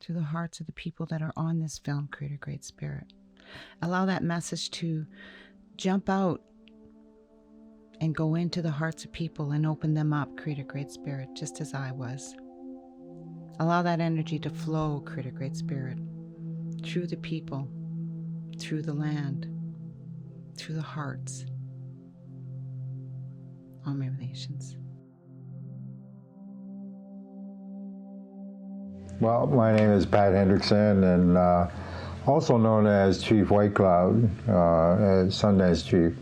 through the hearts of the people that are on this film, Creator Great Spirit. Allow that message to jump out and go into the hearts of people and open them up, Creator Great Spirit, just as I was. Allow that energy to flow, Creator Great Spirit, through the people, through the land, through the hearts. All my relations. Well, my name is Pat Hendrickson, and also known as Chief Whitecloud, as Sundance Chief.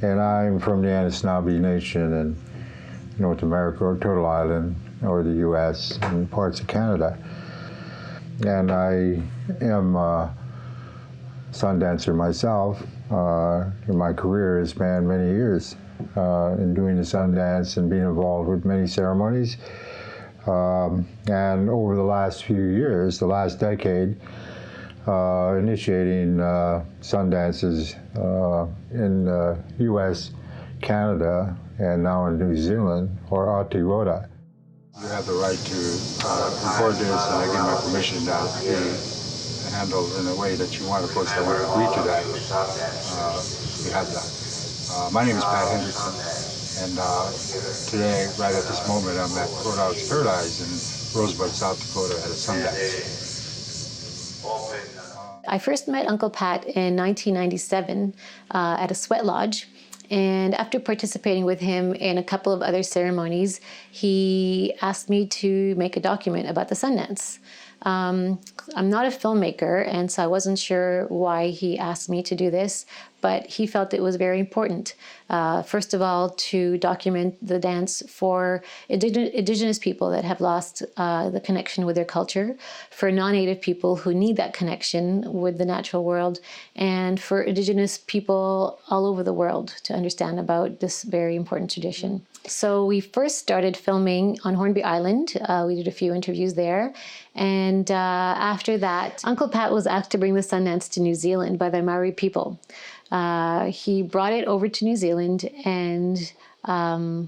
And I'm from the Anishinaabe Nation in North America, or Turtle Island, or the U.S., and parts of Canada. And I am a Sundancer myself. My career has spanned many years in doing the Sundance and being involved with many ceremonies. And over the last few years, the last decade, initiating Sundances in the U.S., Canada, and now in New Zealand, or Aotearoa. You have the right to record this, and I give my permission now to be handled in a way that you want. Of course, I would agree to that. We have that. My name is Pat Hendrickson, and today, right at this moment, I'm at Courthouse Paradise in Rosebud, South Dakota at a Sundance. I first met Uncle Pat in 1997 at a sweat lodge. And after participating with him in a couple of other ceremonies, he asked me to make a document about the Sundance. I'm not a filmmaker, and so I wasn't sure why he asked me to do this, but he felt it was very important. First of all, to document the dance for Indigenous people that have lost the connection with their culture, for non-Native people who need that connection with the natural world, and for Indigenous people all over the world to understand about this very important tradition. So we first started filming on Hornby Island. We did a few interviews there. And after that, Uncle Pat was asked to bring the Sundance to New Zealand by the Maori people. He brought it over to New Zealand, and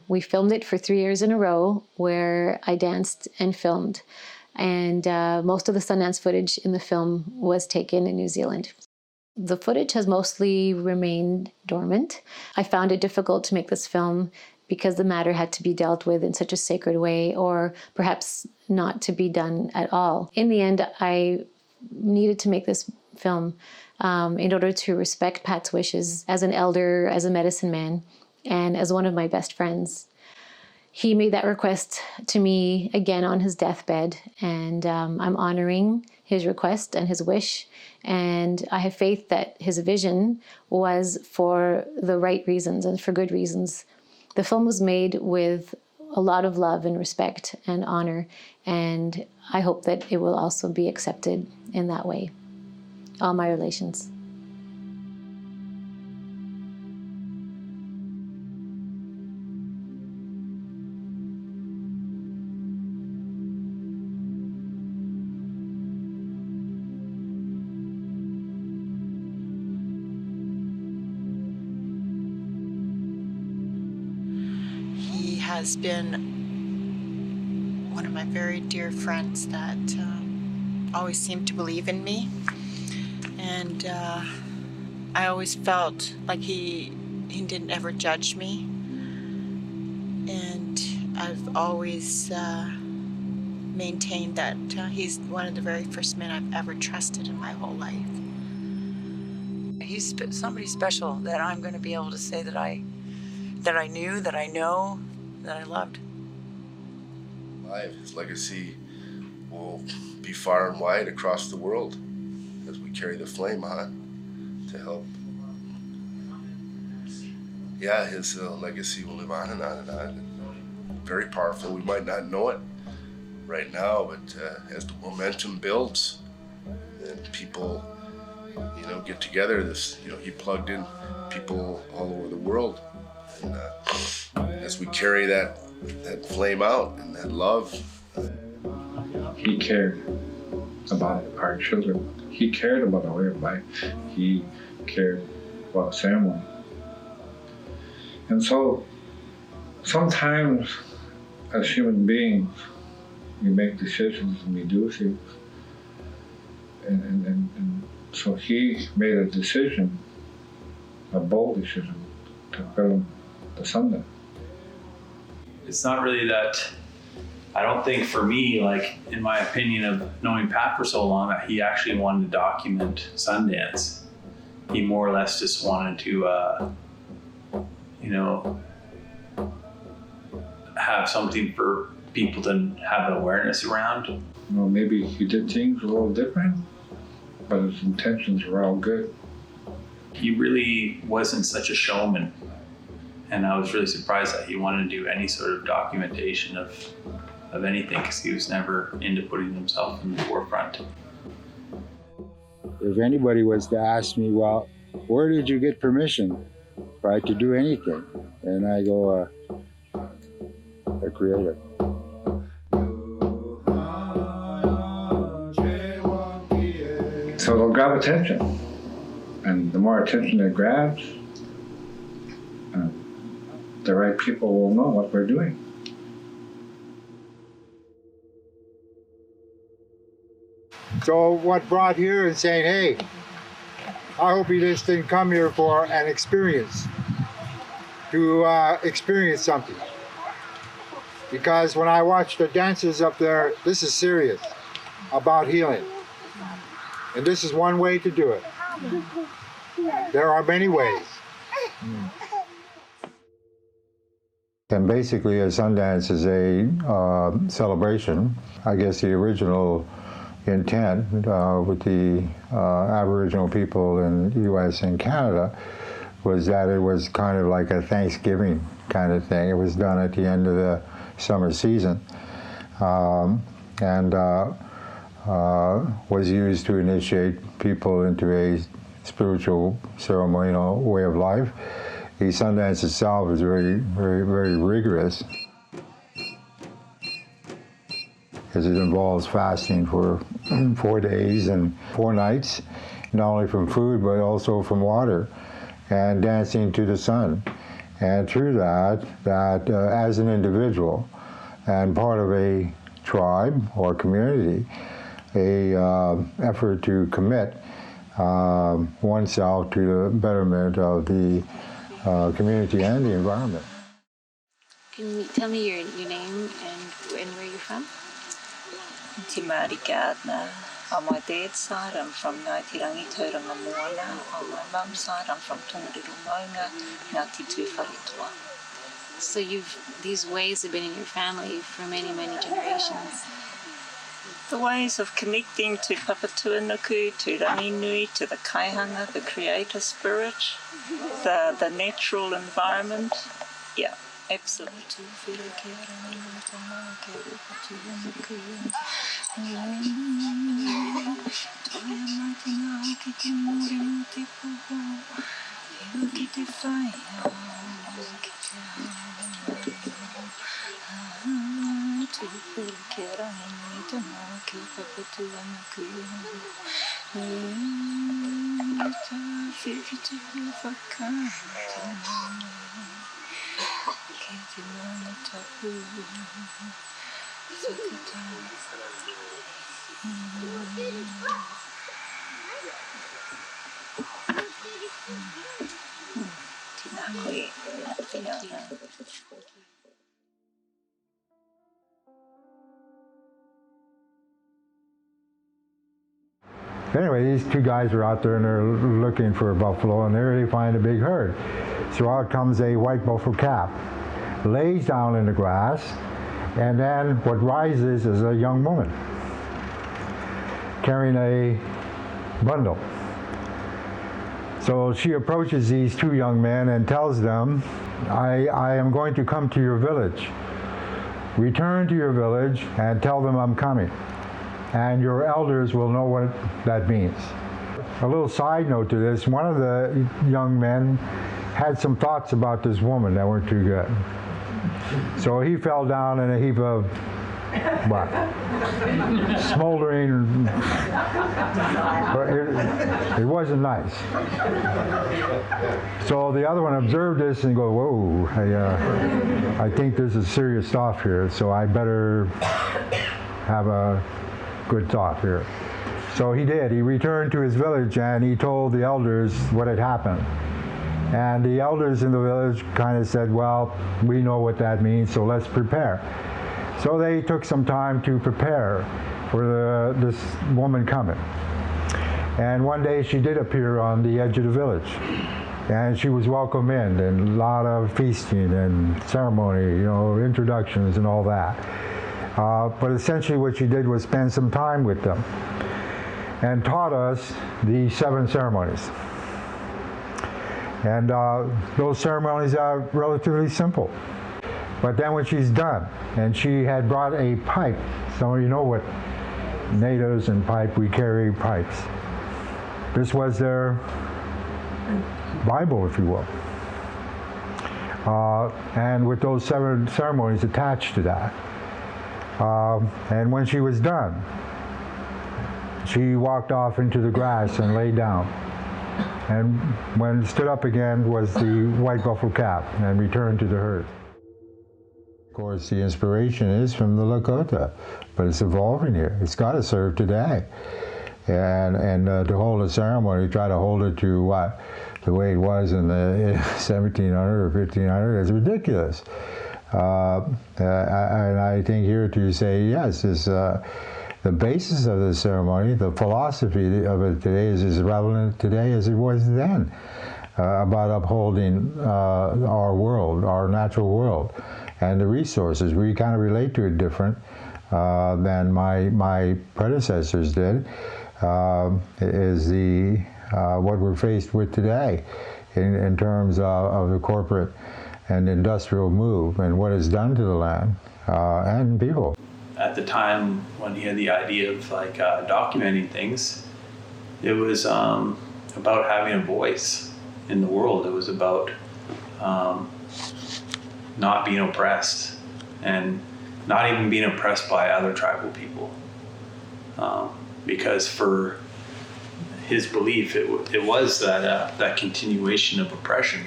we filmed it for 3 years in a row, where I danced and filmed. And most of the Sundance footage in the film was taken in New Zealand. The footage has mostly remained dormant. I found it difficult to make this film because the matter had to be dealt with in such a sacred way, or perhaps not to be done at all. In the end, I needed to make this film in order to respect Pat's wishes as an elder, as a medicine man, and as one of my best friends. He made that request to me again on his deathbed, and I'm honoring his request and his wish, and I have faith that his vision was for the right reasons and for good reasons. The film was made with a lot of love and respect and honor, and I hope that it will also be accepted in that way. All my relations. Has been one of my very dear friends that always seemed to believe in me, and I always felt like he didn't ever judge me, and I've always maintained that he's one of the very first men I've ever trusted in my whole life. He's somebody special that I'm going to be able to say that I knew, that I know, that I loved. His legacy will be far and wide across the world as we carry the flame on to help. Yeah, his legacy will live on and on and on. Very powerful. We might not know it right now, but as the momentum builds and people, get together, he plugged in people all over the world. And as we carry that flame out and that love. He cared about our children. He cared about our way of life. He cared about ceremony. And so sometimes as human beings, we make decisions and we do things And so he made a decision, a bold decision, to film the Sundance. It's not really that, I don't think for me, like in my opinion of knowing Pat for so long, that he actually wanted to document Sundance. He more or less just wanted to, have something for people to have awareness around. Maybe he did things a little different, but his intentions were all good. He really wasn't such a showman. And I was really surprised that he wanted to do any sort of documentation of anything, because he was never into putting himself in the forefront. If anybody was to ask me, well, where did you get permission, right, to do anything? And I go, the creator. So it'll grab attention. And the more attention it grabs, the right people will know what we're doing. So what brought here is saying, hey, I hope you just didn't come here for an experience, to experience something. Because when I watch the dancers up there, this is serious about healing. And this is one way to do it. There are many ways. And basically, a Sundance is a celebration. I guess the original intent with the Aboriginal people in the U.S. and Canada was that it was kind of like a Thanksgiving kind of thing. It was done at the end of the summer season, and was used to initiate people into a spiritual, ceremonial way of life. The Sundance itself is very, very, very rigorous, because it involves fasting for 4 days and 4 nights, not only from food but also from water, and dancing to the sun. And through that as an individual and part of a tribe or community, a effort to commit oneself to the betterment of the community and the environment. Can you tell me your name and where you're from? Timari Gardner. On my dad's side, I'm from Ngaitirangi Tauranga Moana. On my mum's side, I'm from Tongariru Maunga, Ngati Tūwharetua. So these ways have been in your family for many, many generations. The ways of connecting to Papatuanuku, to Ranginui, to the Kaihanga, the creator spirit, the natural environment. Yeah, absolutely. Anyway, these two guys are out there and they're looking for a buffalo, and there they find a big herd. So out comes a white buffalo calf, lays down in the grass, and then what rises is a young woman carrying a bundle. So she approaches these two young men and tells them, I am going to come to your village. Return to your village and tell them I'm coming, and your elders will know what that means. A little side note to this, one of the young men had some thoughts about this woman that weren't too good. So he fell down in a heap of what? Smoldering. It wasn't nice. So the other one observed this and go, whoa, I think this is serious stuff here, so I better have a good thought here. So he did. He returned to his village and he told the elders what had happened. And the elders in the village kind of said, well, we know what that means, so let's prepare. So they took some time to prepare for this woman coming. And one day she did appear on the edge of the village. And she was welcomed in, and a lot of feasting and ceremony, you know, introductions and all that. But essentially what she did was spend some time with them and taught us the 7 ceremonies. And those ceremonies are relatively simple. But then when she's done, and she had brought a pipe, some of you know what natives and pipe, we carry pipes. This was their Bible, if you will. And with those 7 ceremonies attached to that. And when she was done, she walked off into the grass and lay down. And when stood up again was the white buffalo calf and returned to the herd. Of course, the inspiration is from the Lakota, but it's evolving here. It's got to serve today. And to hold a ceremony, try to hold it to what? The way it was in the 1700 or 1500 is ridiculous. And I think here to say, yes, is the basis of the ceremony, the philosophy of it today is as relevant today as it was then, about upholding our world, our natural world, and the resources. We kind of relate to it different than my predecessors did, is what we're faced with today in terms of the corporate and industrial move and what it's done to the land and people. At the time when he had the idea of like documenting things, it was about having a voice in the world. It was about not being oppressed and not even being oppressed by other tribal people. Because for his belief, it was that continuation of oppression.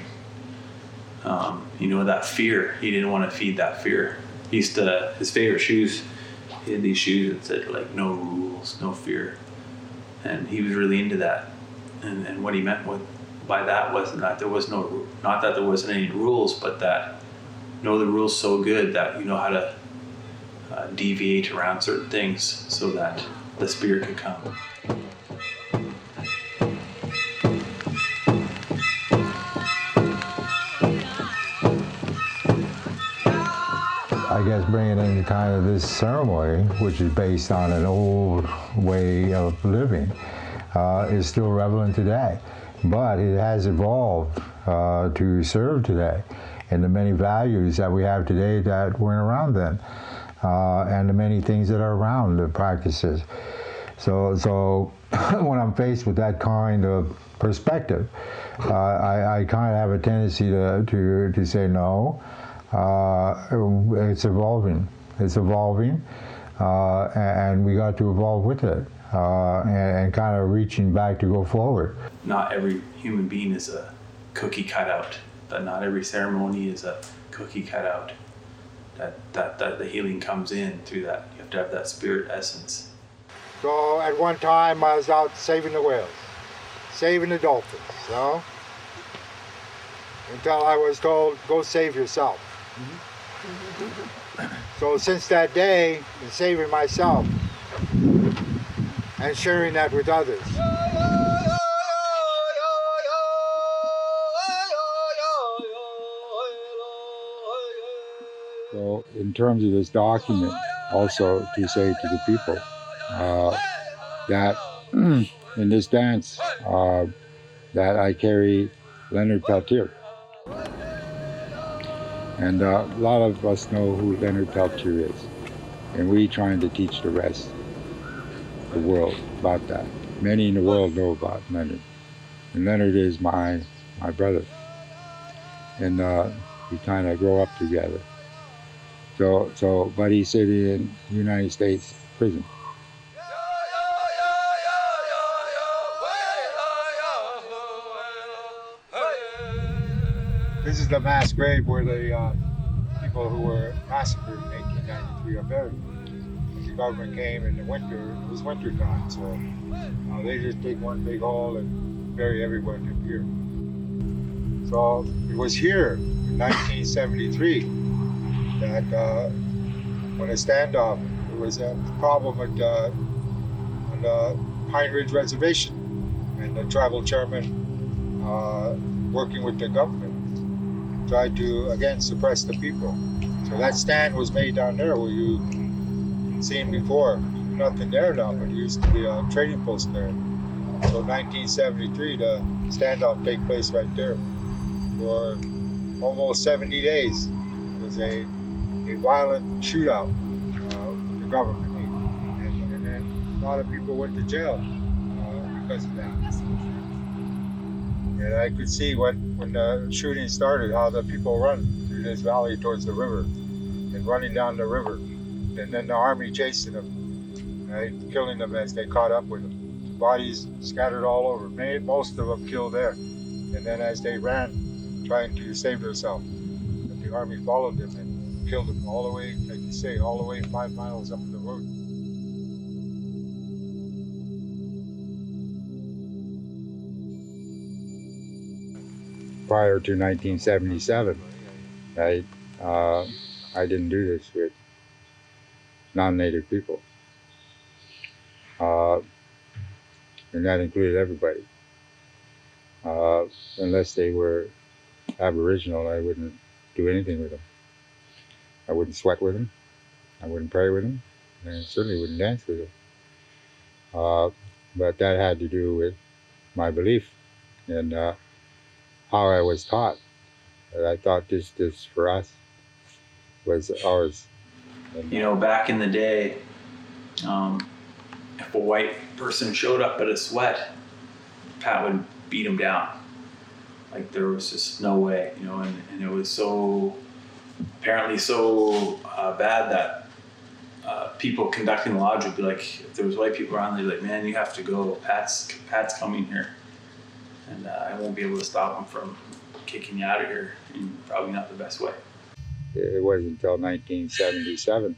You know, that fear. He didn't want to feed that fear. His favorite shoes, he had these shoes that said like no rules, no fear. And he was really into that. And what he meant by that was not that there wasn't any rules, but that know the rules so good that you know how to deviate around certain things so that the spirit could come. I guess bringing in kind of this ceremony, which is based on an old way of living, is still relevant today. But it has evolved to serve today, and the many values that we have today that weren't around then, and the many things that are around the practices. So when I'm faced with that kind of perspective, I kind of have a tendency to say no. It's evolving. It's evolving, and we got to evolve with it, and kind of reaching back to go forward. Not every human being is a cookie cutout. That not every ceremony is a cookie cutout. That the healing comes in through that. You have to have that spirit essence. So at one time I was out saving the whales, saving the dolphins, until I was told, go save yourself. So since that day, in saving myself and sharing that with others. So in terms of this document, also to say to the people that in this dance that I carry Leonard Peltier. And a lot of us know who Leonard Peltier is, and we trying to teach the rest of the world about that. Many in the world know about Leonard, and Leonard is my brother, and we kind of grow up together. But he's sitting in the United States prison. This is the mass grave where the people who were massacred in 1893 are buried. As you government came in the winter, it was winter time, so they just dig one big hole and bury everyone in here. So it was here in 1973 that when a standoff, there was a problem on the Pine Ridge Reservation, and the tribal chairman, working with the government, tried to again suppress the people. So that stand was made down there where you seen before. Nothing there now, but it used to be a trading post there. So 1973, the standoff took place right there for almost 70 days. It was a violent shootout with the government. And then a lot of people went to jail because of that. And I could see when the shooting started, how the people run through this valley towards the river and running down the river. And then the army chasing them, right, killing them as they caught up with them. Bodies scattered all over, most of them killed there. And then as they ran, trying to save themselves, the army followed them and killed them all the way, like you say, all the way 5 miles up the road. Prior to 1977, I didn't do this with non-native people. And that included everybody. Unless they were Aboriginal, I wouldn't do anything with them. I wouldn't sweat with them. I wouldn't pray with them. And I certainly wouldn't dance with them. But that had to do with my belief and how I was taught. I thought this for us was ours. And, You know, back in the day, if a white person showed up at a sweat, Pat would beat him down. Like there was just no way, you know, and it was apparently so bad that people conducting the lodge would be like, if there was white people around, they'd be like, man, you have to go, Pat's coming here. And I won't be able to stop him from kicking you out of here, and probably not the best way. It wasn't until 1977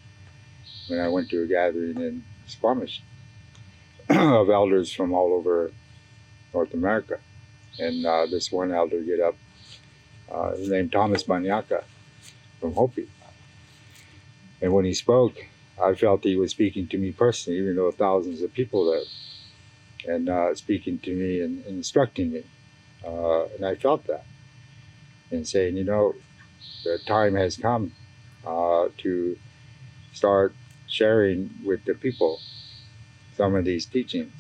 when I went to a gathering in Squamish of elders from all over North America. And this one elder get up, his name Thomas Banyaka from Hopi. And when he spoke, I felt he was speaking to me personally, even though thousands of people there, and speaking to me and instructing me. And I felt that, and saying, you know, the time has come to start sharing with the people some of these teachings.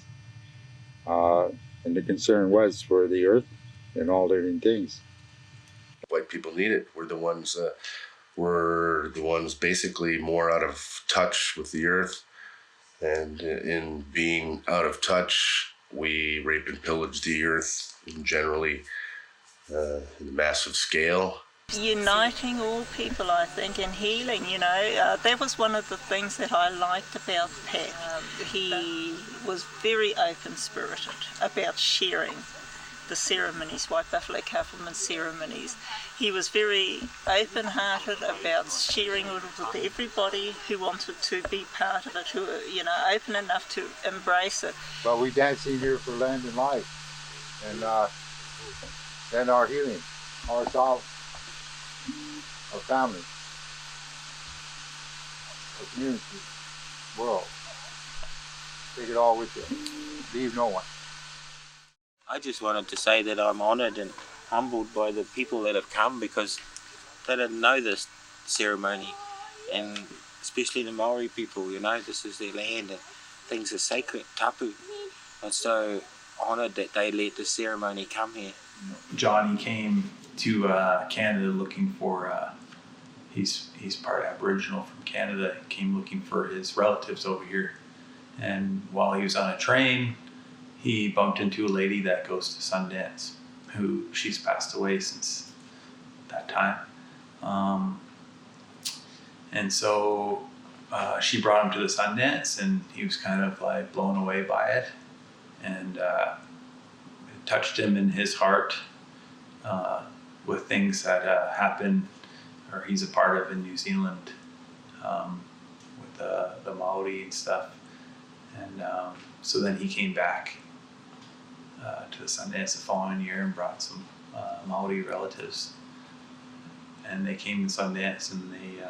And the concern was for the earth and all living things. White people need it. We're the ones basically more out of touch with the earth, and in being out of touch, we rape and pillage the earth generally in a massive scale. Uniting all people, I think, and healing, you know. That was one of the things that I liked about Pat. He was very open-spirited about sharing the ceremonies, White Buffalo Kaffirman ceremonies. He was very open-hearted about sharing it with everybody who wanted to be part of it, who were, you know, open enough to embrace it. But we dancing here for land and life, and our healing, ourselves, our family, our community, world. Take it all with you. Leave no one. I just wanted to say that I'm honoured and humbled by the people that have come, because they didn't know this ceremony, and especially the Maori people, you know, this is their land and things are sacred, tapu. I'm so honoured that they let the ceremony come here. Johnny came to Canada looking for, he's part Aboriginal from Canada, he came looking for his relatives over here. And while he was on a train, he bumped into a lady that goes to Sundance, who she's passed away since that time. And so she brought him to the Sundance, and he was kind of like blown away by it. And it touched him in his heart with things that happen, or he's a part of in New Zealand, with the Maori and stuff. And so then he came back to the Sundance the following year and brought some Maori relatives. And they came to Sundance and they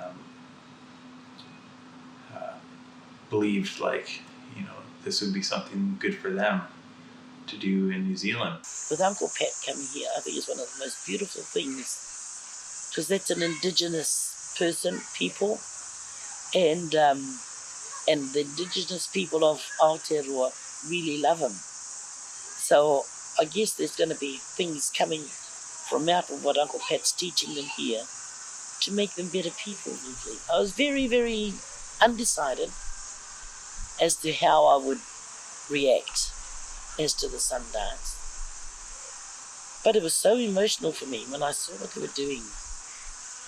believed this would be something good for them to do in New Zealand. With Uncle Pat coming here, I think is one of the most beautiful things, because that's an Indigenous people, and the Indigenous people of Aotearoa really love him. So I guess there's going to be things coming from out of what Uncle Pat's teaching them here to make them better people. I was very, very undecided as to how I would react as to the Sundance. But it was so emotional for me when I saw what they were doing.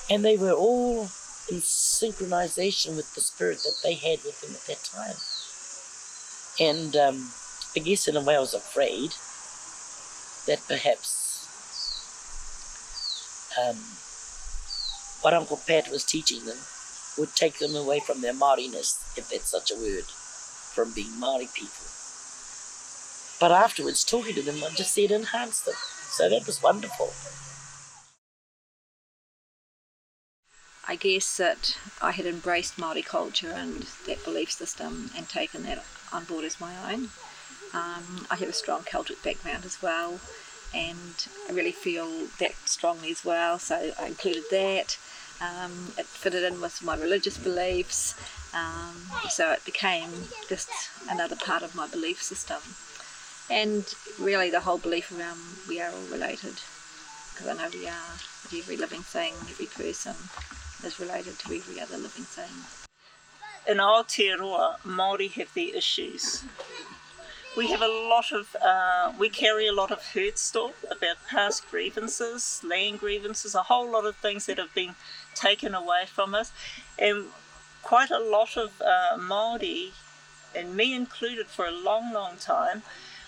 And they were all in synchronization with the spirit that they had with them at that time. And I guess in a way I was afraid that perhaps what Uncle Pat was teaching them would take them away from their Māoriness, if that's such a word, from being Māori people. But afterwards, talking to them, I just said enhanced them. So that was wonderful. I guess that I had embraced Māori culture and that belief system and taken that on board as my own. I have a strong Celtic background as well, and I really feel that strongly as well, so I included that. It fitted in with my religious beliefs, so it became just another part of my belief system. And really the whole belief around we are all related, because I know we are. Every living thing, every person is related to every other living thing. In Aotearoa, Māori have their issues. We have we carry a lot of hurt still about past grievances, land grievances, a whole lot of things that have been taken away from us. And quite a lot of Māori, and me included for a long, long time,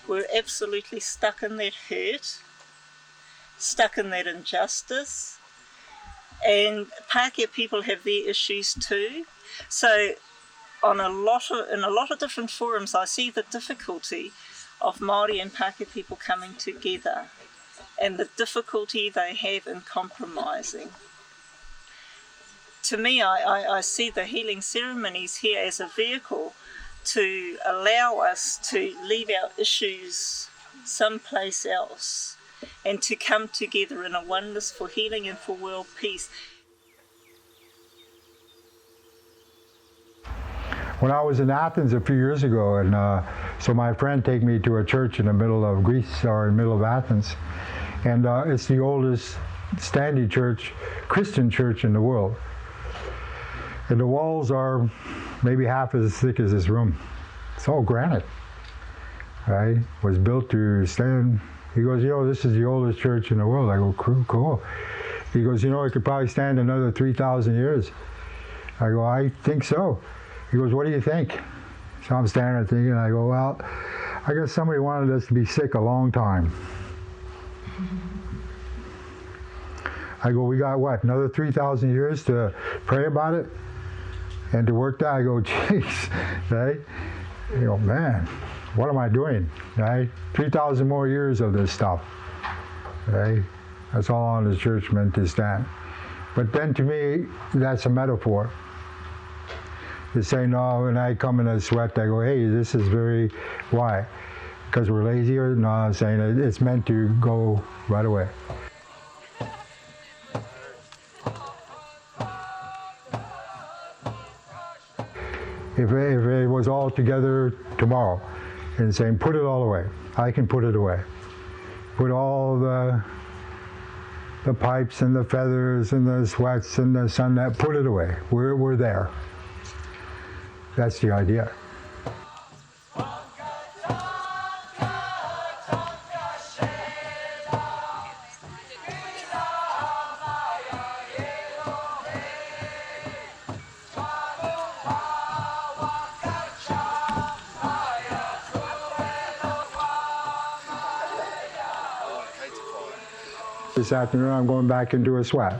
were absolutely stuck in that hurt, stuck in that injustice. And Pākehā people have their issues too. So in a lot of different forums, I see the difficulty of Māori and Pākehā people coming together and the difficulty they have in compromising. To me, I see the healing ceremonies here as a vehicle to allow us to leave our issues someplace else and to come together in a oneness for healing and for world peace. When I was in Athens a few years ago, and so my friend took me to a church in the middle of Greece, or in the middle of Athens, and it's the oldest standing church, Christian church in the world. And the walls are maybe half as thick as this room. It's all granite, right? It was built to stand. He goes, this is the oldest church in the world. I go, cool. He goes, it could probably stand another 3,000 years. I go, I think so. He goes, what do you think? So I'm standing there thinking, I go, well, I guess somebody wanted us to be sick a long time. I go, we got what, another 3,000 years to pray about it and to work that? I go, geez, right? You go, man, what am I doing, right? 3,000 more years of this stuff, right? That's how long the church meant to stand. But then to me, that's a metaphor. To say, no, when I come in a sweat, I go, hey, this is why? Because we're lazy? Or no, I'm saying it's meant to go right away. If it was all together tomorrow and saying, put it all away, I can put it away. Put all the pipes and the feathers and the sweats and the sun, put it away. We're there. That's the idea. This afternoon I'm going back into a sweat.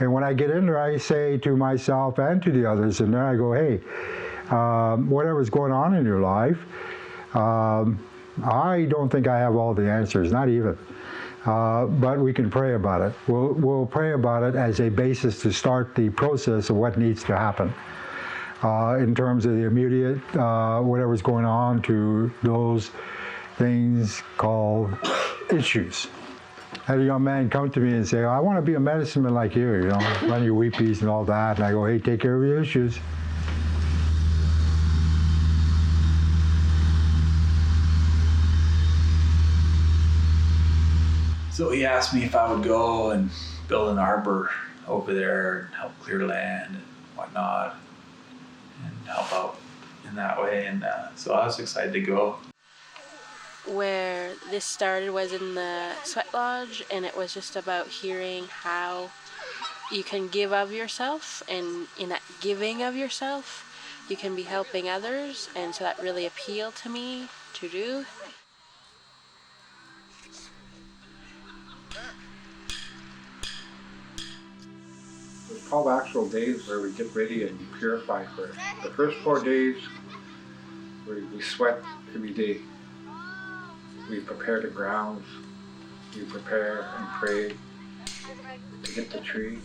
And when I get in there, I say to myself and to the others, and then I go, hey, whatever's going on in your life, I don't think I have all the answers, not even. But we can pray about it. We'll pray about it as a basis to start the process of what needs to happen. In terms of the immediate, whatever's going on, to those things called issues. I had a young man come to me and say, I want to be a medicine man like you know, run your weepies and all that. And I go, hey, take care of your issues. So he asked me if I would go and build an arbor over there and help clear land and whatnot and help out in that way. And so I was excited to go. Where this started was in the sweat lodge, and it was just about hearing how you can give of yourself, and in that giving of yourself you can be helping others, and so that really appealed to me to do. There's 12 actual days where we get ready and we purify for it. The first 4 days we sweat every day. We prepare the grounds, we prepare and pray to get the tree.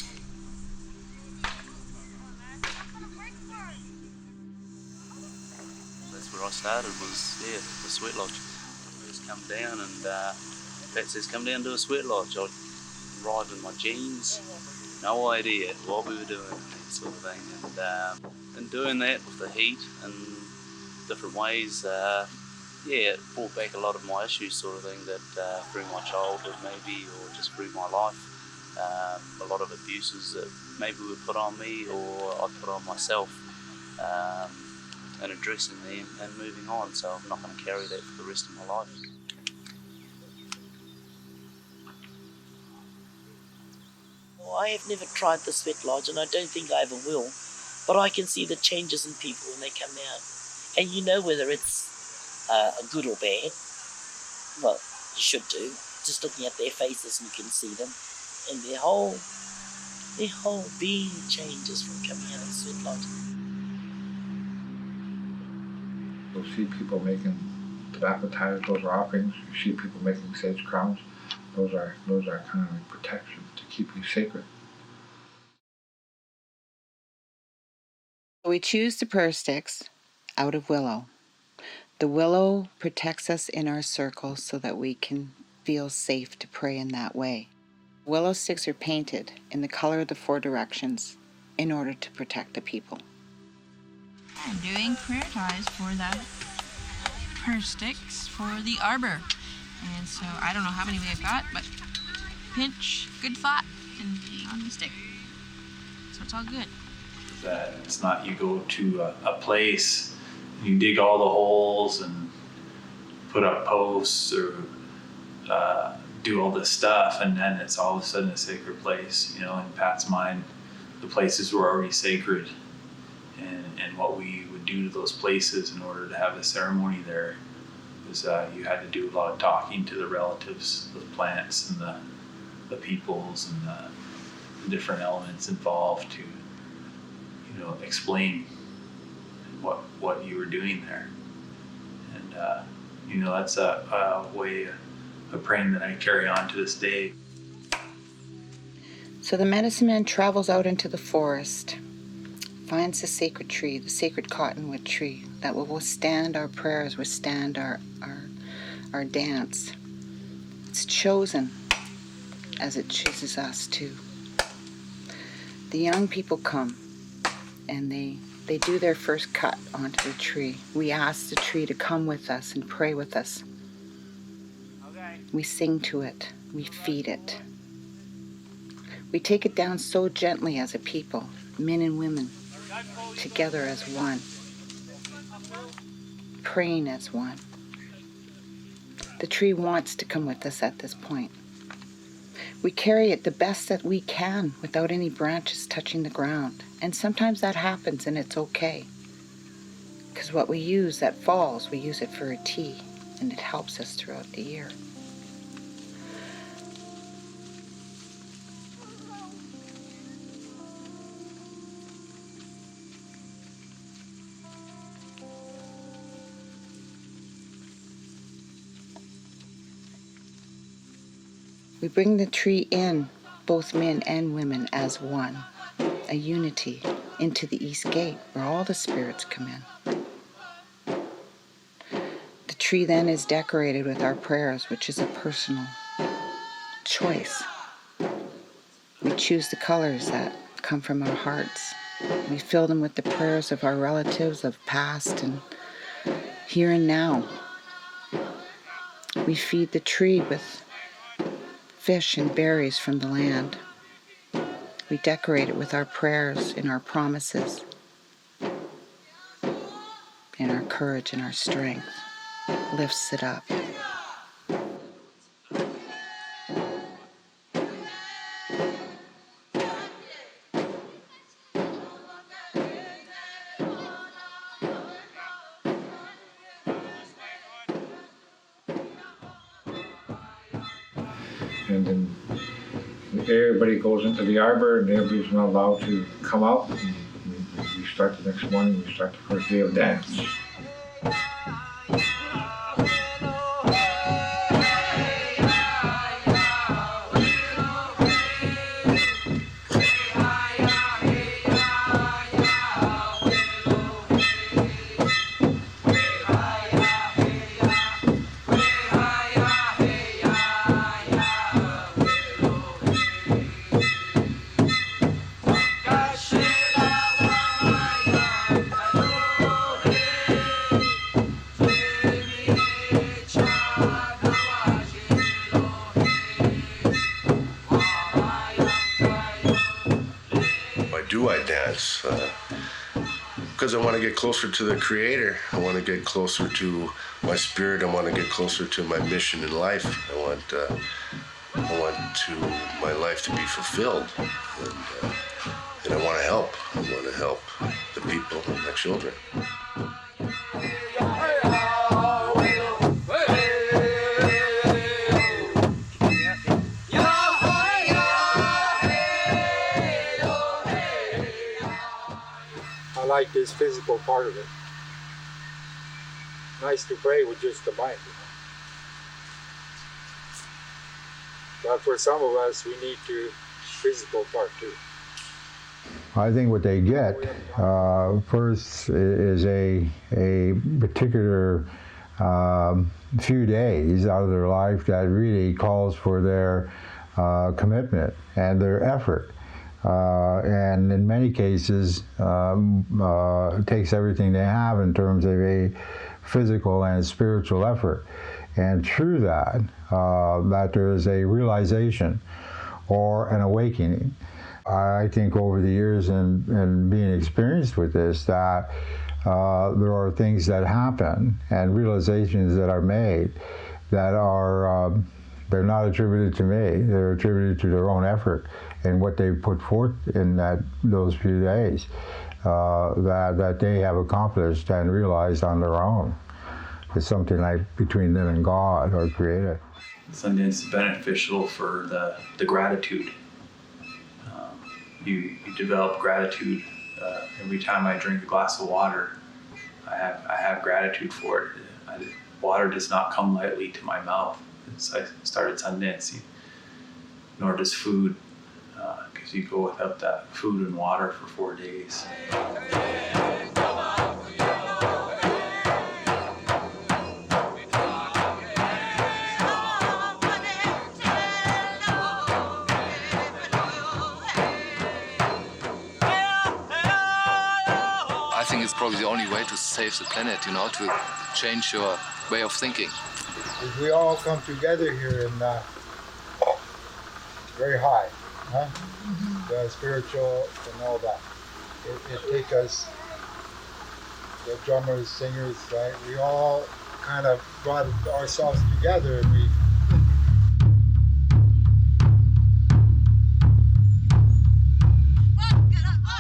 That's where I started, was the sweat lodge. Just come down and Pat says, come down to a sweat lodge. I'd arrive in my jeans, no idea what we were doing and that sort of thing. And doing that with the heat and different ways, it brought back a lot of my issues, sort of thing, that through my childhood maybe, or just through my life. A lot of abuses that maybe were put on me or I put on myself, and addressing them and moving on, so I'm not going to carry that for the rest of my life. Well, I have never tried the sweat lodge, and I don't think I ever will, but I can see the changes in people when they come out, and you know whether it's good or bad. Well, you should do. Just looking at their faces, you can see them, and their whole being changes from coming out of the sweat lodge. You'll see people making tobacco ties, those are offerings. You see people making sage crowns. Those are kind of like protection to keep you sacred. We choose the prayer sticks out of willow. The willow protects us in our circle so that we can feel safe to pray in that way. Willow sticks are painted in the color of the 4 directions in order to protect the people. I'm doing prayer ties for the prayer sticks for the arbor. And so I don't know how many we have got, but pinch, good thought, and on the stick. So it's all good. That it's not you go to a place, you dig all the holes and put up posts or do all this stuff, and then it's all of a sudden a sacred place. You know, in Pat's mind, the places were already sacred, and what we would do to those places in order to have a ceremony there was you had to do a lot of talking to the relatives, the plants and the peoples and the different elements involved to, you know, explain what you were doing there. And you know, that's a way of praying that I carry on to this day. So the medicine man travels out into the forest, finds the sacred tree, the sacred cottonwood tree that will withstand our prayers, withstand our dance. It's chosen as it chooses us too. The young people come and they do their first cut onto the tree. We ask the tree to come with us and pray with us. We sing to it. We feed it. We take it down so gently as a people, men and women, together as one, praying as one. The tree wants to come with us at this point. We carry it the best that we can without any branches touching the ground. And sometimes that happens and it's okay. Because what we use that falls, we use it for a tea, and it helps us throughout the year. We bring the tree in, both men and women, as one, a unity, into the east gate where all the spirits come in. The tree then is decorated with our prayers, which is a personal choice. We choose the colors that come from our hearts. We fill them with the prayers of our relatives of past and here and now. We feed the tree with fish and berries from the land. We decorate it with our prayers and our promises and our courage and our strength. Lifts it up. And then everybody goes into the arbor and everybody's not allowed to come out. And we start the next morning, we start the first day of dance. I dance because I want to get closer to the Creator. I want to get closer to my spirit. I want to get closer to my mission in life. I want my life to be fulfilled, and I want to help. I want to help the people, my children. I like this physical part of it. Nice to pray with just the mind. But for some of us, we need the physical part too. I think what they get first is a particular few days out of their life that really calls for their commitment and their effort. And in many cases, it takes everything they have in terms of a physical and spiritual effort. And through that, that there is a realization or an awakening. I think over the years and being experienced with this, that there are things that happen and realizations that are made that are, they're not attributed to me, they're attributed to their own effort and what they put forth in those few days that they have accomplished and realized on their own. It's something like between them and God or Creator. Sundance is beneficial for the gratitude. You develop gratitude. Every time I drink a glass of water, I have gratitude for it. Water does not come lightly to my mouth. I started Sundance, nor does food, because you go without that food and water for 4 days. I think it's probably the only way to save the planet, to change your way of thinking. If we all come together here and very high, huh? The spiritual and all that. It take us, the drummers, singers, right? We all kind of brought ourselves together and we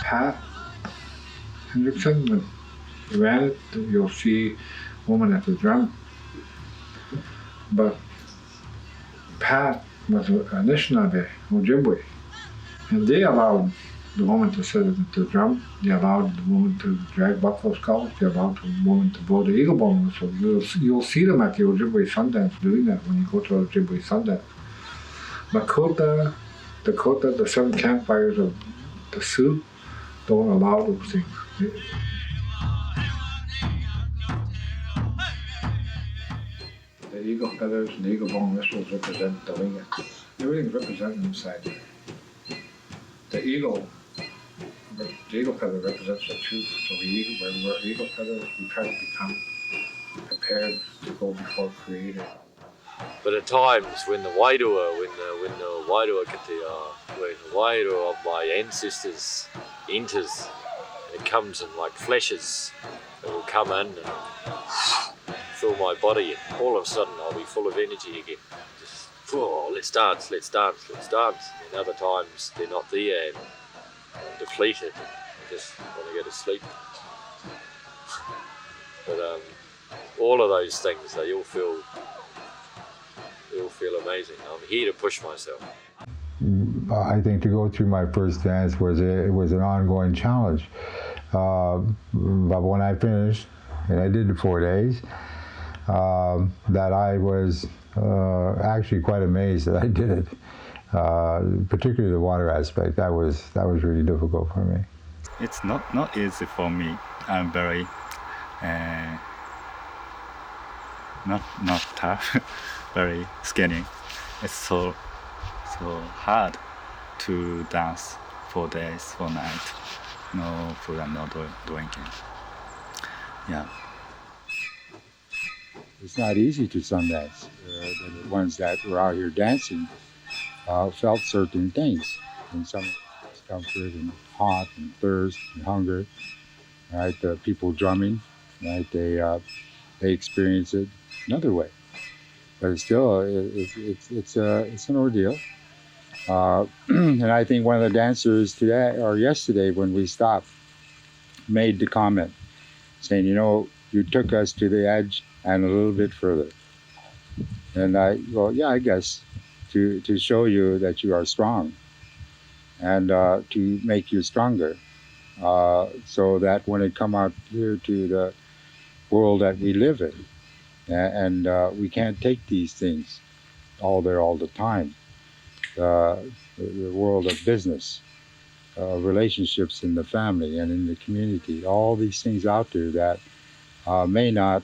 Pat Hendrickson, when you ran it, you'll see woman at the drum. But Pat was a Anishinaabe, Ojibwe, and they allowed the woman to sit at the drum, they allowed the woman to drag buffalo skulls, they allowed the woman to blow the eagle bone whistle. You'll see them at the Ojibwe Sundance doing that when you go to Ojibwe Sundance. Dakota, the 7 campfires of the Sioux don't allow those things. The eagle feathers and the eagle bone whistles represent the wing. Everything's represented inside there. The eagle feather represents the truth. So when we wear eagle feathers, we try to become prepared to go before Creator. But at times when the wairua of my ancestors enters, and it comes in like flashes, it will come in and fill my body, and all of a sudden I'll be full of energy again. Just, oh, let's dance. And other times they're not there and I'm depleted and I just want to go to sleep. But all of those things, they all feel amazing. I'm here to push myself. I think to go through my first dance was an ongoing challenge. But when I finished, and I did the 4 days, that I was actually quite amazed that I did it. Particularly the water aspect, that was really difficult for me. It's not easy for me. I'm very not tough, very skinny. It's so hard to dance 4 days, 4 nights. No food and no drinking. Yeah. It's not easy to Sundance. The ones that were out here dancing felt certain things. And some discomfort and hot and thirst and hunger. Right? The people drumming, right? They experience it another way. But it's still, it's an ordeal. And I think one of the dancers today or yesterday when we stopped made the comment saying, you took us to the edge and a little bit further. And I go, yeah, I guess to show you that you are strong and to make you stronger so that when it come out here to the world that we live in and we can't take these things all there all the time. The world of business, relationships in the family and in the community, all these things out there that may not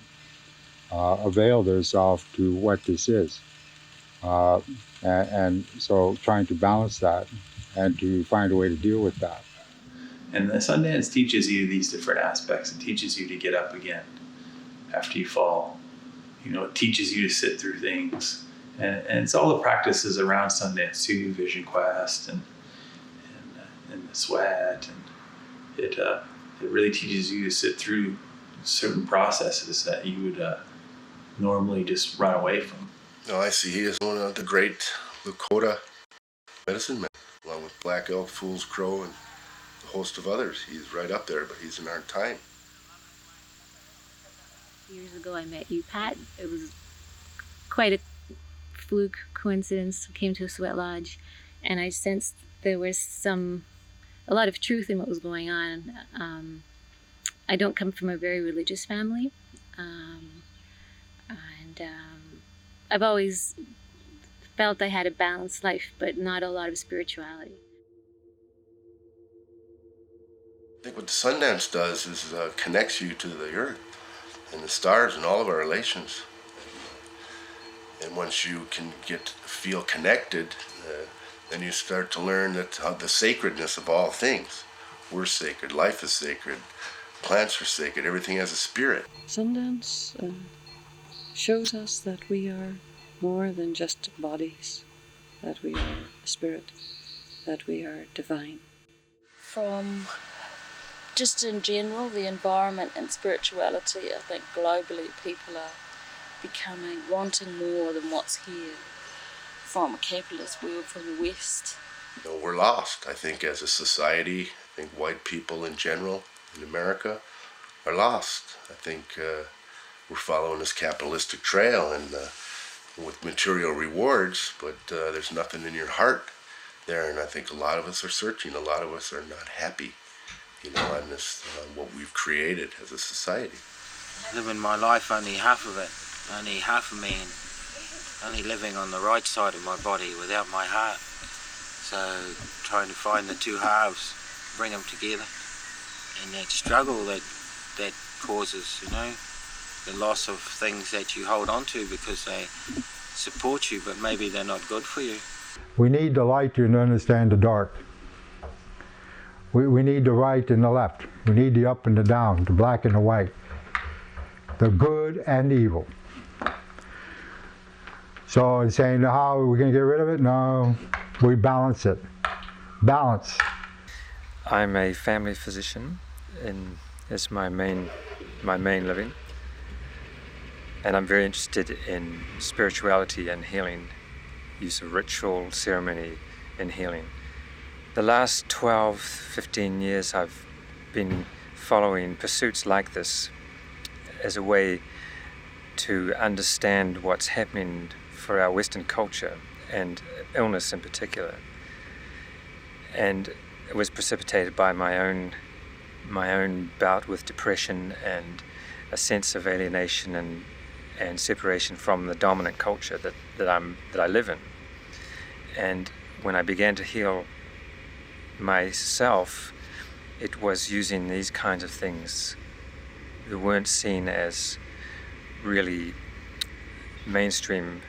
avail themselves to what this is. And so trying to balance that and to find a way to deal with that. And the Sundance teaches you these different aspects. It teaches you to get up again after you fall. It teaches you to sit through things. And it's all the practices around Sundance too, Vision Quest and the sweat. And it really teaches you to sit through certain processes that you would normally just run away from. No, I see he is one of the great Lakota medicine men, along with Black Elk, Fool's Crow, and a host of others. He's right up there, but he's in our time. Years ago I met you, Pat. It was quite a fluke coincidence. Came to a sweat lodge and I sensed there was a lot of truth in what was going on. I don't come from a very religious family, and I've always felt I had a balanced life, but not a lot of spirituality. I think what the Sundance does is connects you to the earth and the stars and all of our relations. And once you can feel connected, then you start to learn the sacredness of all things. We're sacred, life is sacred, plants are sacred, everything has a spirit. Sundance shows us that we are more than just bodies, that we are a spirit, that we are divine. From just in general, the environment and spirituality, I think globally people are wanting more than what's here from a capitalist world, from the West. We're lost, I think, as a society. I think white people in general in America are lost. I think we're following this capitalistic trail and with material rewards, but there's nothing in your heart there. And I think a lot of us are searching. A lot of us are not happy, on this what we've created as a society. Living my life only half of it, only half a man, only living on the right side of my body without my heart. So trying to find the two halves, bring them together, and that struggle that causes, the loss of things that you hold on to because they support you, but maybe they're not good for you. We need the light to understand the dark. We need the right and the left. We need the up and the down, the black and the white, the good and evil. So in saying how are we going to get rid of it? No, we balance it. Balance. I'm a family physician, and it's my main living. And I'm very interested in spirituality and healing, use of ritual, ceremony, and healing. The last 12, 15 years I've been following pursuits like this as a way to understand what's happening for our Western culture and illness in particular. And it was precipitated by my own bout with depression and a sense of alienation and separation from the dominant culture that I live in. And when I began to heal myself, it was using these kinds of things that weren't seen as really mainstream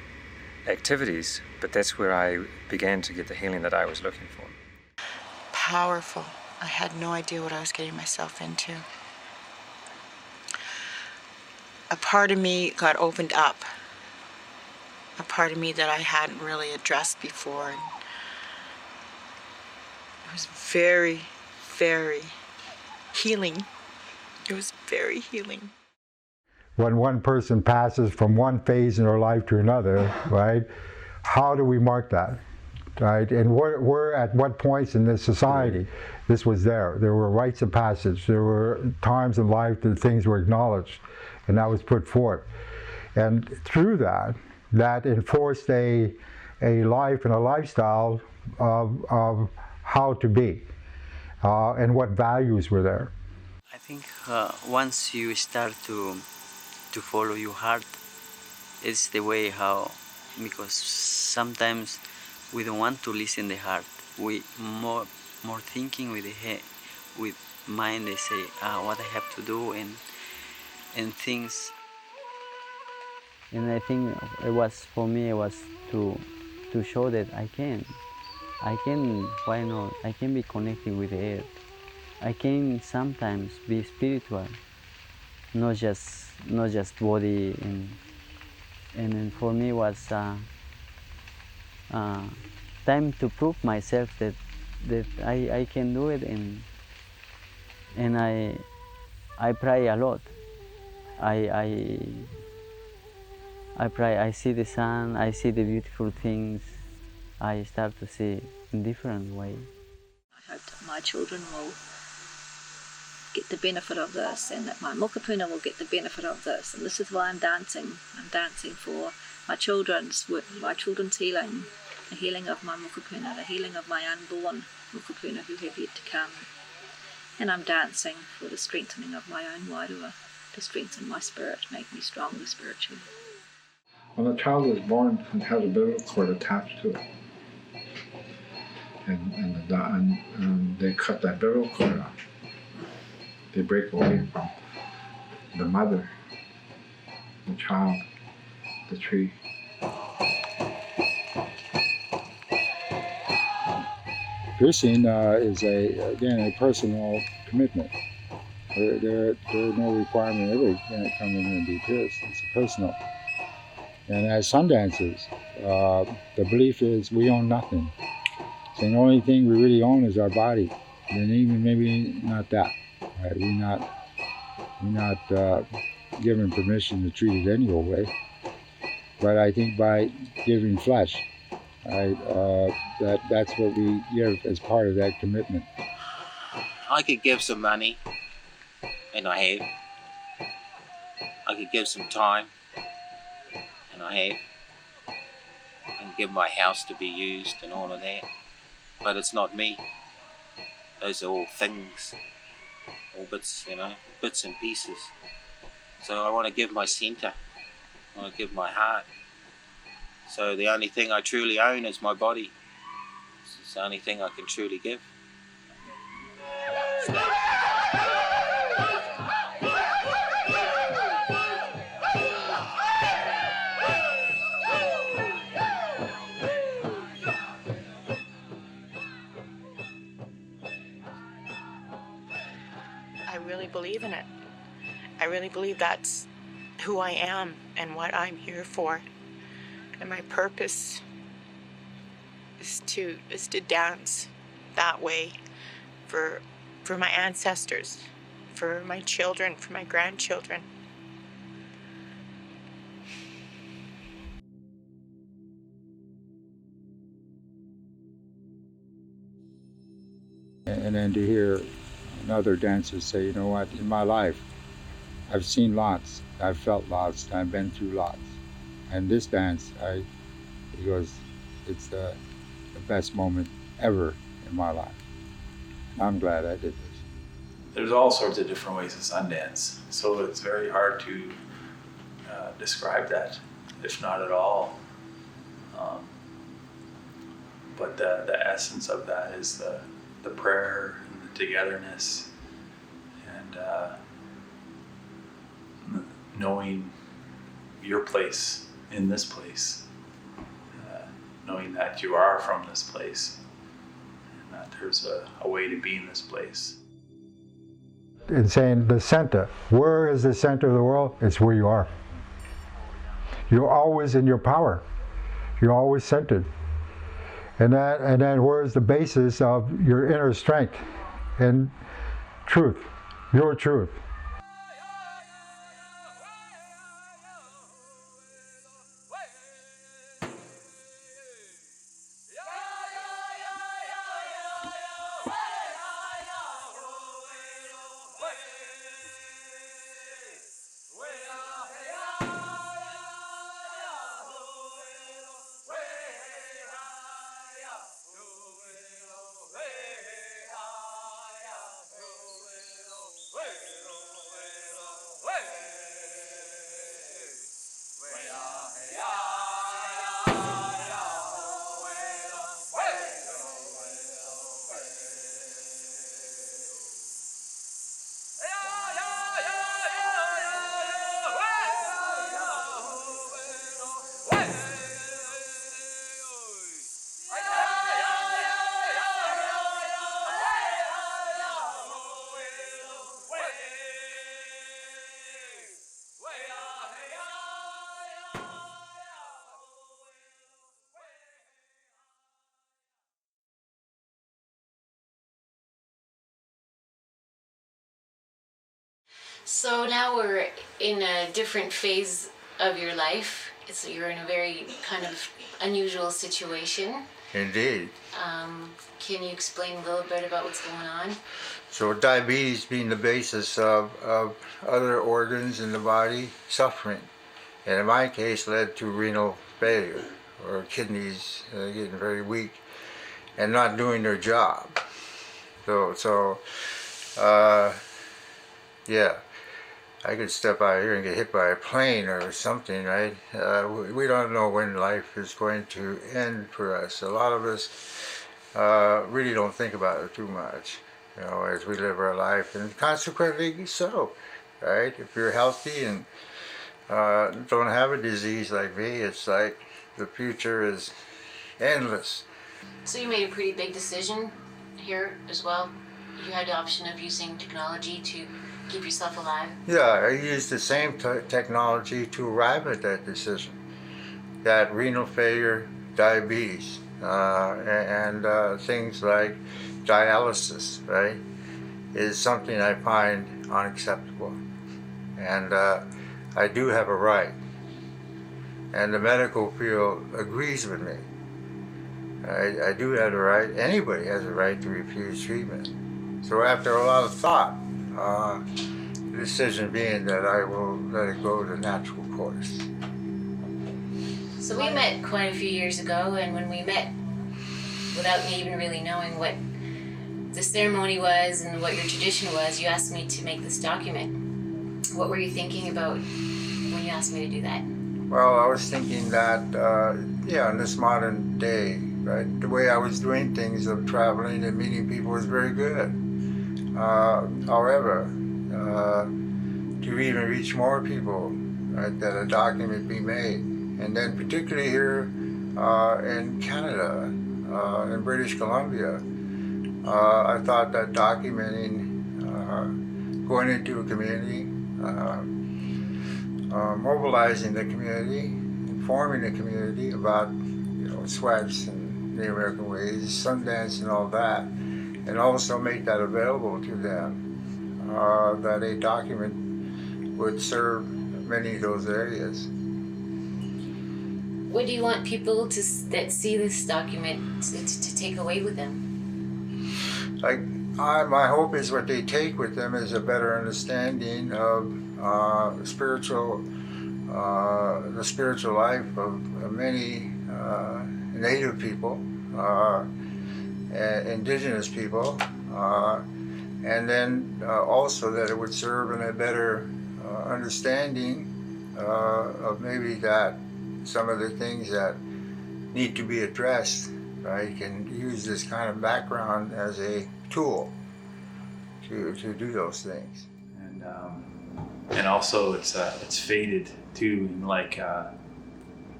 activities, but that's where I began to get the healing that I was looking for. Powerful. I had no idea what I was getting myself into. A part of me got opened up. A part of me that I hadn't really addressed before. And it was very, very healing. It was very healing. When one person passes from one phase in their life to another, right, how do we mark that? Right, and we're at what points in this society this was there. There were rites of passage. There were times in life that things were acknowledged, and that was put forth. And through that enforced a life and a lifestyle of how to be, and what values were there. I think once you start to follow your heart, it's the way how, because sometimes we don't want to listen the heart. We more thinking with the head, with mind. They say what I have to do and things. And I think it was for me. It was to show that I can. Why not? I can be connected with the earth. I can sometimes be spiritual, not just body. And for me was time to prove myself that I can do it, and I pray a lot. I pray. I see the sun. I see the beautiful things. I start to see in different way. I hope that my children will get the benefit of this, and that my mokopuna will get the benefit of this. And this is why I'm dancing. I'm dancing for my children's healing, the healing of my mokopuna, the healing of my unborn mokopuna who have yet to come. And I'm dancing for the strengthening of my own wairua, to strengthen my spirit, make me stronger spiritually. When a child is born, it has a umbilical cord attached to it. And they cut that umbilical cord off. They break away from the mother, the child, the tree. Piercing is a personal commitment. There are no requirement everybody can come in and be pierced. It's personal. And as Sundances, the belief is we own nothing. So the only thing we really own is our body, and even maybe not that. Right? We're not given permission to treat it any old way. But I think by giving flesh, right, that's what we give as part of that commitment. I could give some money, and I have. I could give some time, and I have. I can give my house to be used and all of that. But it's not me. Those are all things, all bits, bits and pieces. So I want to give my center. I want to give my heart. So the only thing I truly own is my body. It's the only thing I can truly give. I really believe in it. I really believe that's who I am and what I'm here for. And my purpose is to dance that way for my ancestors, for my children, for my grandchildren. And then to hear another dancer say, you know what, in my life, I've seen lots, I've felt lots, I've been through lots. And this dance, it's the best moment ever in my life. I'm glad I did this. There's all sorts of different ways of Sundance, so it's very hard to describe that, if not at all. But the essence of that is the prayer and the togetherness and knowing your place in this place, knowing that you are from this place and that there's a way to be in this place. And saying the center, where is the center of the world? It's where you are. You're always in your power. You're always centered. And then where is the basis of your inner strength and truth, your truth? So now we're in a different phase of your life. You're in a very kind of unusual situation. Indeed. Can you explain a little bit about what's going on? So diabetes being the basis of other organs in the body suffering, and in my case led to renal failure or kidneys getting very weak and not doing their job. Yeah, I could step out here and get hit by a plane or something, right? We don't know when life is going to end for us. A lot of us really don't think about it too much, as we live our life, and consequently so, right? If you're healthy and don't have a disease like me, it's like the future is endless. So you made a pretty big decision here as well. You had the option of using technology to keep yourself alive. Yeah, I used the same technology to arrive at that decision. That renal failure, diabetes, and things like dialysis, right, is something I find unacceptable. And I do have a right. And the medical field agrees with me. I do have a right. Anybody has a right to refuse treatment. So after a lot of thought, the decision being that I will let it go the natural course. So we met quite a few years ago, and when we met, without me even really knowing what the ceremony was and what your tradition was, you asked me to make this document. What were you thinking about when you asked me to do that? Well, I was thinking that, yeah, in this modern day, right, the way I was doing things of traveling and meeting people was very good. However, to even reach more people, right, that a document be made. And then particularly here in Canada, in British Columbia, I thought that documenting, going into a community, mobilizing the community, informing the community about, sweats and Native American ways, Sundance and all that, and also make that available to them, that a document would serve many of those areas. What do you want people that see this document to take away with them? My hope is what they take with them is a better understanding of the spiritual life of many Native people, indigenous people, and then also that it would serve in a better understanding of maybe that some of the things that need to be addressed, right, can use this kind of background as a tool to do those things. And also it's faded too,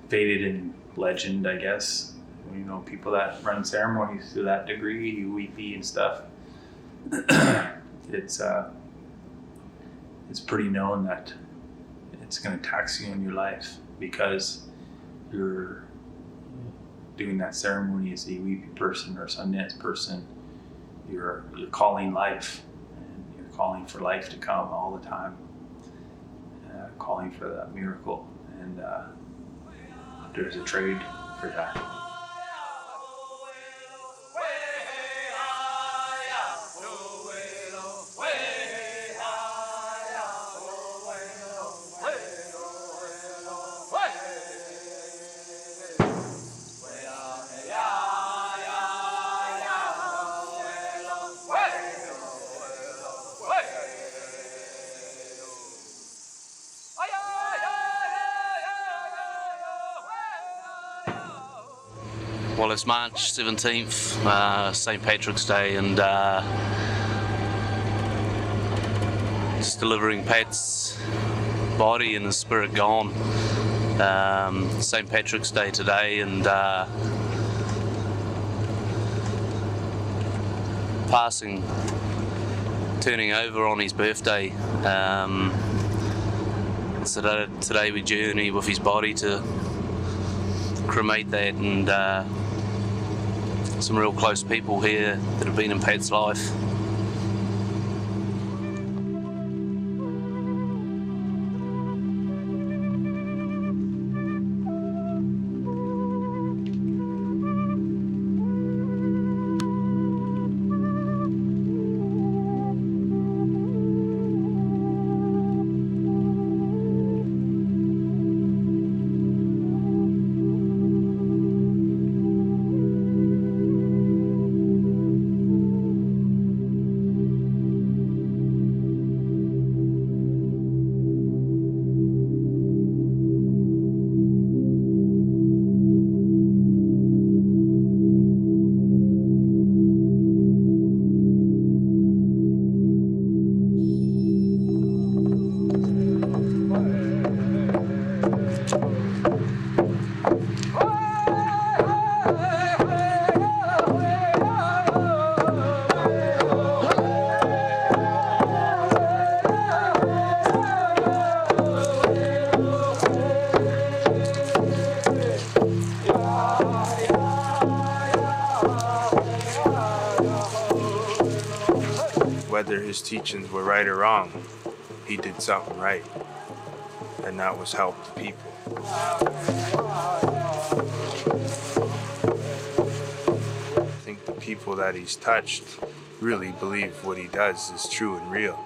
faded in legend, I guess. People that run ceremonies to that degree, weepy and stuff. It's pretty known that it's going to tax you in your life because you're doing that ceremony as a weepy person or Sundance person. You're calling life, and you're calling for life to come all the time, calling for that miracle, and there's a trade for that. Well, it's March 17th, St. Patrick's Day, and just delivering Pat's body and his spirit gone. St. Patrick's Day today, and passing, turning over on his birthday. So today we journey with his body to cremate that, and some real close people here that have been in Pat's life. Whether his teachings were right or wrong, he did something right, and that was help the people. I think the people that he's touched really believe what he does is true and real.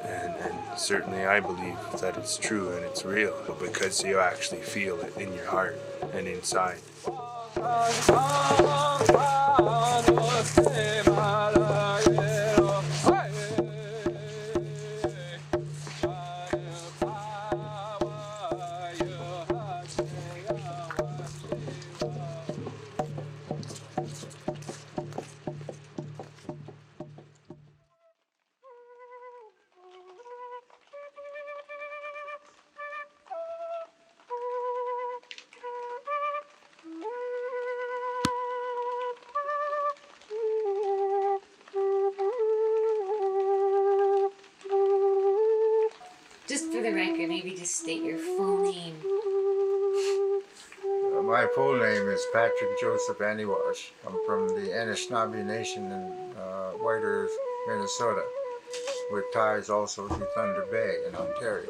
And certainly I believe that it's true and it's real, because you actually feel it in your heart and inside. just for the record, maybe just state your full name. My full name is Patrick Joseph Aniwash. I'm from the Anishinaabe Nation in White Earth, Minnesota, with ties also to Thunder Bay in Ontario.